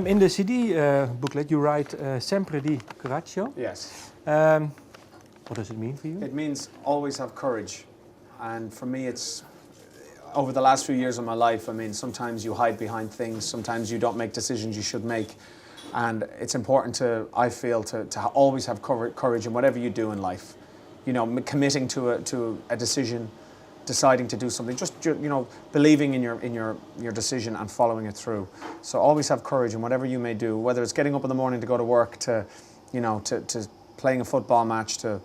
In the CD booklet you write sempre di coraggio. Yes. What does it mean for you? It means always have courage. And for me, it's over the last few years of my life, I mean, sometimes you hide behind things, sometimes you don't make decisions you should make. And it's important to, I feel, to always have courage in whatever you do in life. You know, committing to a decision, deciding to do something, just, you know, believing in your decision and following it through. So always have courage in whatever you may do, whether it's getting up in the morning to go to work, to, you know, to playing a football match, to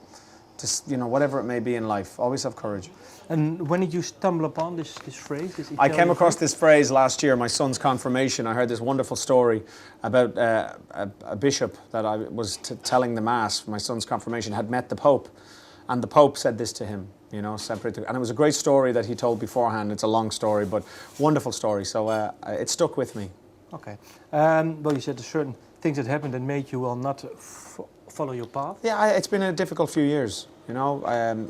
you know, whatever it may be in life. Always have courage. And when did you stumble upon this phrase? I came across this phrase last year, my son's confirmation. I heard this wonderful story about a bishop that I was telling the mass for my son's confirmation had met the Pope, and the Pope said this to him, you know, and it was a great story that he told beforehand. It's a long story, but wonderful story. So it stuck with me. Okay. Well, you said there's certain things that happened that made you not follow your path. Yeah, it's been a difficult few years. You know,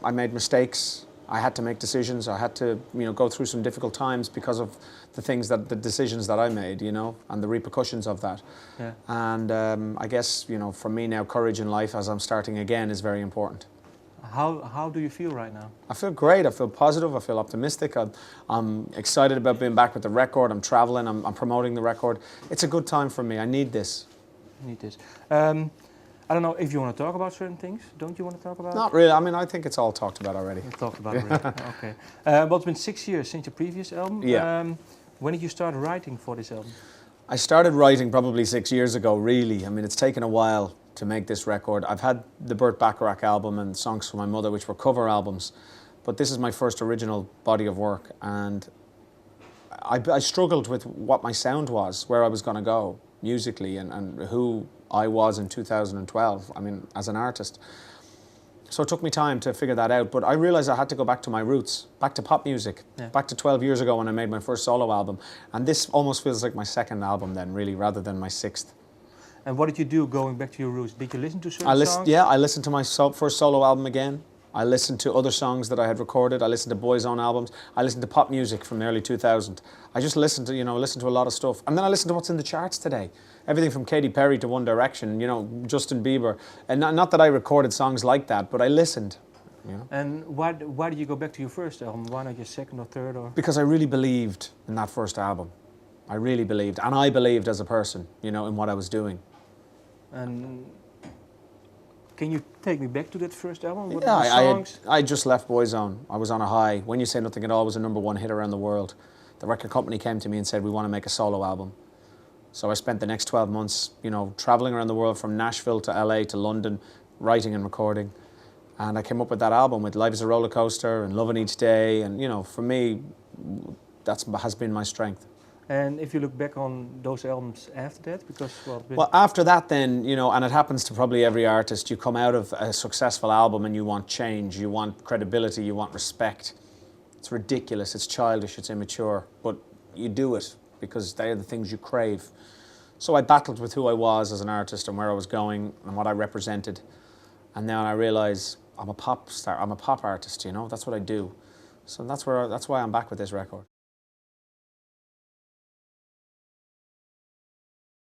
I made mistakes. I had to make decisions. I had to, you know, go through some difficult times because of the decisions that I made, you know, and the repercussions of that. Yeah. And I guess, you know, for me now, courage in life as I'm starting again is very important. How do you feel right now? I feel great. I feel positive. I feel optimistic. I'm excited about being back with the record. I'm traveling. I'm promoting the record. It's a good time for me. I need this. You need this. I don't know if you want to talk about certain things. Don't you want to talk about Not really. I mean, I think it's all talked about already. We talked about it already. Okay. Well, it's been 6 years since your previous album. Yeah. When did you start writing for this album? I started writing probably 6 years ago, really. I mean, it's taken a while to make this record. I've had the Burt Bacharach album and Songs for My Mother, which were cover albums, but this is my first original body of work, and I struggled with what my sound was, where I was going to go musically, and who I was in 2012, I mean, as an artist. So it took me time to figure that out, but I realized I had to go back to my roots, back to pop music, back to 12 years ago when I made my first solo album, and this almost feels like my second album then, really, rather than my sixth. And what did you do going back to your roots? Did you listen to certain songs? Yeah, I listened to my first solo album again. I listened to other songs that I had recorded. I listened to boys' own albums. I listened to pop music from the early 2000s. I just listened to, you know, listened to a lot of stuff. And then I listened to what's in the charts today. Everything from Katy Perry to One Direction, you know, Justin Bieber. And not that I recorded songs like that, but I listened. You know? And why did you go back to your first album? Why not your second or third? Or? Because I really believed in that first album. I really believed. And I believed as a person, you know, in what I was doing. And can you take me back to that first album? What Yeah, I just left Boyzone. I was on a high. When You Say Nothing at All was a #1 hit around the world. The record company came to me and said, we want to make a solo album. So I spent the next 12 months, you know, traveling around the world from Nashville to LA to London, writing and recording. And I came up with that album with Life is a Roller Coaster and Loving Each Day. And, you know, for me, that has been my strength. And if you look back on those albums after that, because well, after that then, you know, and it happens to probably every artist, you come out of a successful album and you want change, you want credibility, you want respect. It's ridiculous, it's childish, it's immature, but you do it because they are the things you crave. So I battled with who I was as an artist and where I was going and what I represented. And then I realized I'm a pop star, I'm a pop artist, you know, that's what I do. So that's why I'm back with this record.